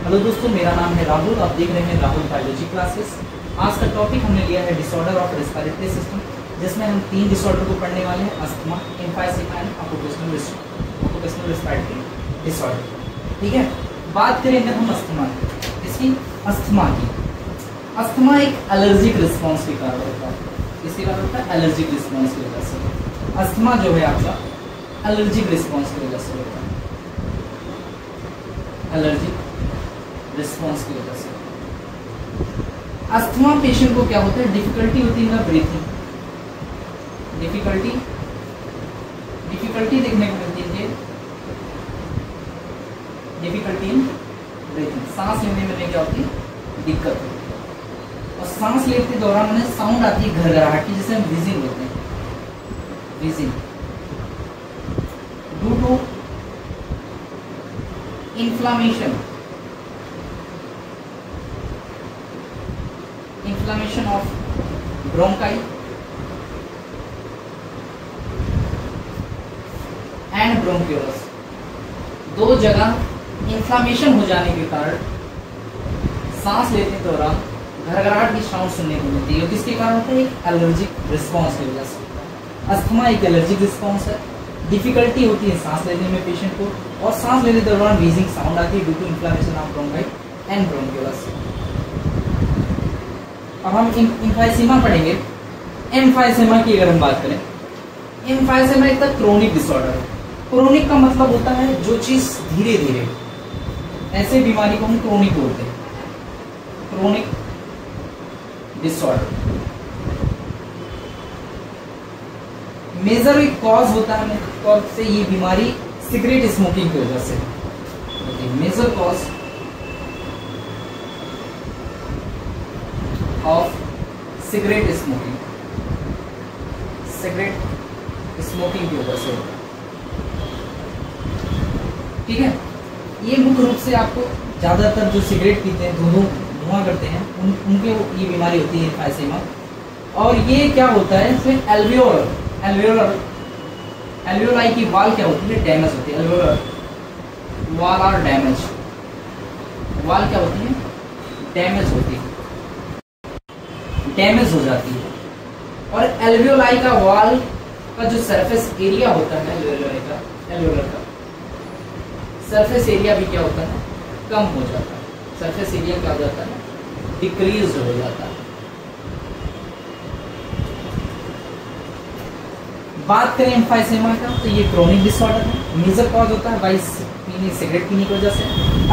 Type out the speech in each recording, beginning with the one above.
Hello दोस्तों, मेरा नाम है राहुल। आप देख रहे हैं राहुल बायोलॉजी क्लासेस। आज का टॉपिक हमने लिया है डिसऑर्डर ऑफ रेस्पिरेटरी सिस्टम, जिसमें हम 3 डिसऑर्डर को पढ़ने वाले हैं: asthma, emphysema and occupational respiratory disorder. ठीक है, बात करेंगे हम अस्थमा की। इसकी अस्थमा एक एलर्जिक रिस्पॉन्स के कारण होता है। इसके कारण होता है एलर्जिक रिस्पॉन्स की वजह से। अस्थमा जो है आपका एलर्जिक रिस्पॉन्स की वजह से होता है, एलर्जिक रिस्पॉन्स की वजह से। अस्थमा पेशेंट को क्या होता है? डिफिकल्टी होती है ब्रीथिंग, डिफिकल्टी देखने को मिलती है, डिफिकल्टी इन ब्रीथिंग। सांस लेने में क्या होती है? दिक्कत होती है। और सांस लेते के दौरान उन्हें साउंड आती है घरघराहट की, जिसे हम व्हीजिंग बोलते हैं, wheezing. Due to inflammation of bronchi and bronchioles, दो जगह इन्फ्लामेशन हो जाने के कारण सांस लेते के दौरान घरघराहट की साउंड सुनने को मिलती है। किसके कारण होता है? एक एलर्जिक रिस्पॉन्स की वजह से। अस्थमा एक एलर्जिक रिस्पॉन्स है। डिफिकल्टी होती है सांस लेने में पेशेंट को, और सांस लेने के दौरान व्हीजिंग साउंड आती है due to inflammation of bronchi and bronchioles. अब हम एम्फाइसेमा पढ़ेंगे। एम्फाइसेमा की अगर हम बात करें, एम्फाइसेमा एक क्रोनिक डिसऑर्डर है। क्रोनिक का मतलब होता है जो चीज धीरे धीरे, ऐसे बीमारी को हम क्रोनिक बोलते हैं, क्रोनिक डिसऑर्डर। मेजर कॉज होता है कौन से? ये बीमारी सिगरेट स्मोकिंग की वजह से। Major cause of cigarette smoking, cigarette smoking की वजह से होता है। ठीक है, ये मुख्य रूप से आपको ज्यादातर जो सिगरेट पीते हैं, धुआं करते हैं, उनके ये बीमारी होती है एम्फाइसेमा। और ये क्या होता है? इसमें एल्वियोलाई की वाल क्या होती है? डैमेज होती है। एल्वियोलर वाल और डैमेज, वाल क्या होती है? डैमेज होती है, डैमेज हो जाती है। और एल्वियोलाई का वाल का जो सरफेस एरिया होता है, एल्वियोलर का सरफेस एरिया भी क्या होता है? कम हो जाता है। सरफेस एरिया क्या हो जाता है? डिक्रीज हो जाता है। बात करें एम्फाइसेमा का, तो ये क्रोनिक डिसऑर्डर है। मेजर कॉज होता है वाइस सिगरेट पीने की वजह से।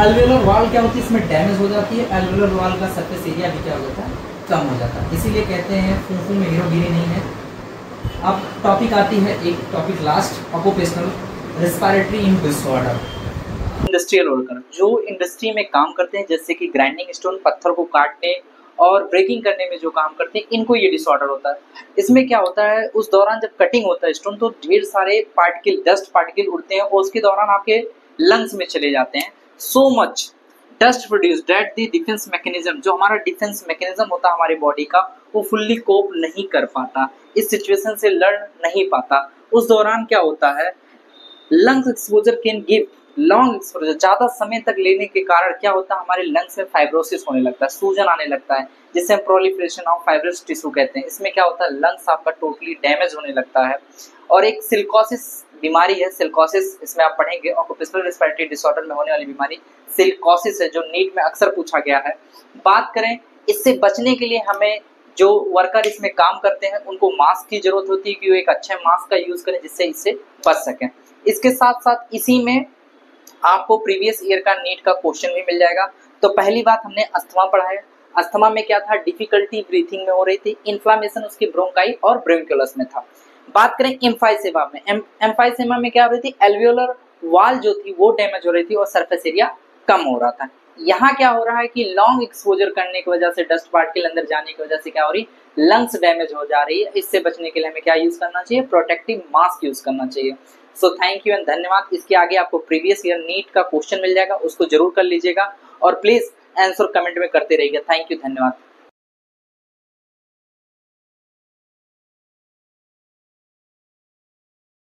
एल्वियोलर वाल क्या होती है? इसमें डैमेज हो जाती है। एल्वियोलर वाल का सरफेस एरिया भी क्या हो जाता है? कम हो जाता है। इसीलिए कहते हैं फूफू में हीरोगिरी नहीं है। अब टॉपिक आती है एक टॉपिक लास्ट, ऑक्यूपेशनल रेस्पिरेटरी इन डिसऑर्डर। इंडस्ट्रियल वर्कर जो इंडस्ट्री में काम करते हैं, जैसे कि ग्राइंडिंग स्टोन, पत्थर को काटने और ब्रेकिंग करने में जो काम करते हैं, इनको ये डिसऑर्डर होता है। इसमें क्या होता है? उस दौरान जब कटिंग होता है स्टोन, तो ढेर सारे पार्टिकल, डस्ट पार्टिकल उड़ते हैं और उसके दौरान आपके लंग्स में चले जाते हैं। So much dust produce that the defence mechanism, जो हमारा डिफेंस मैकेनिज्म होता है हमारी बॉडी का, वो फुल्ली कोप नहीं कर पाता, इस सिचुएशन से लड़ नहीं पाता। उस दौरान क्या होता है? Lungs exposure can give long exposure, ज्यादा समय तक लेने के कारण क्या होता है? हमारे लंग्स में फाइब्रोसिस होने लगता है, सूजन आने लगता है, जिसे हम प्रोलिफरेशन ऑफ फाइब्रस टिश्यू कहते हैं। इसमें क्या होता है? लंग्स आपका टोटली डैमेज होने लगता है। और एक सिलिकोसिस बीमारी है, सिलिकोसिस, इसमें आप पढ़ेंगे ऑक्यूपेशनल रेस्पिरेटरी डिसऑर्डर में होने वाली बीमारी सिलिकोसिस है, जो नीट में अक्सर पूछा गया है। बात करें इससे बचने के लिए, हमें जो वर्कर इसमें काम करते हैं उनको मास्क की जरूरत होती है कि वो एक अच्छे मास्क का यूज करें जिससे इससे बच सकें। इसके साथ साथ इसी में आपको प्रीवियस ईयर का नीट का क्वेश्चन भी मिल जाएगा। तो पहली बात हमने अस्थमा पढ़ा है। अस्थमा में क्या था? डिफिकल्टी ब्रीथिंग में हो रही थी, इन्फ्लामेशन उसकी ब्रोंकाई और ब्रोंकियोलस में था। बात करें एम्फाइसेमा में, एम्फाइसेमा में क्या हो रही थी? एल्वियोलर वाल जो थी वो डैमेज हो रही थी और सरफेस एरिया कम हो रहा था। यहाँ क्या हो रहा है कि लॉन्ग एक्सपोजर करने की वजह से, डस्ट पार्टिकल अंदर जाने की वजह से क्या हो रही? लंग्स डैमेज हो जा रही है। इससे बचने के लिए हमें क्या यूज करना चाहिए? प्रोटेक्टिव मास्क यूज करना चाहिए। सो थैंक यू एंड धन्यवाद। इसके आगे आपको प्रीवियस ईयर नीट का क्वेश्चन मिल जाएगा, उसको जरूर कर लीजिएगा और प्लीज आंसर कमेंट में करते रहिएगा। थैंक यू, धन्यवाद।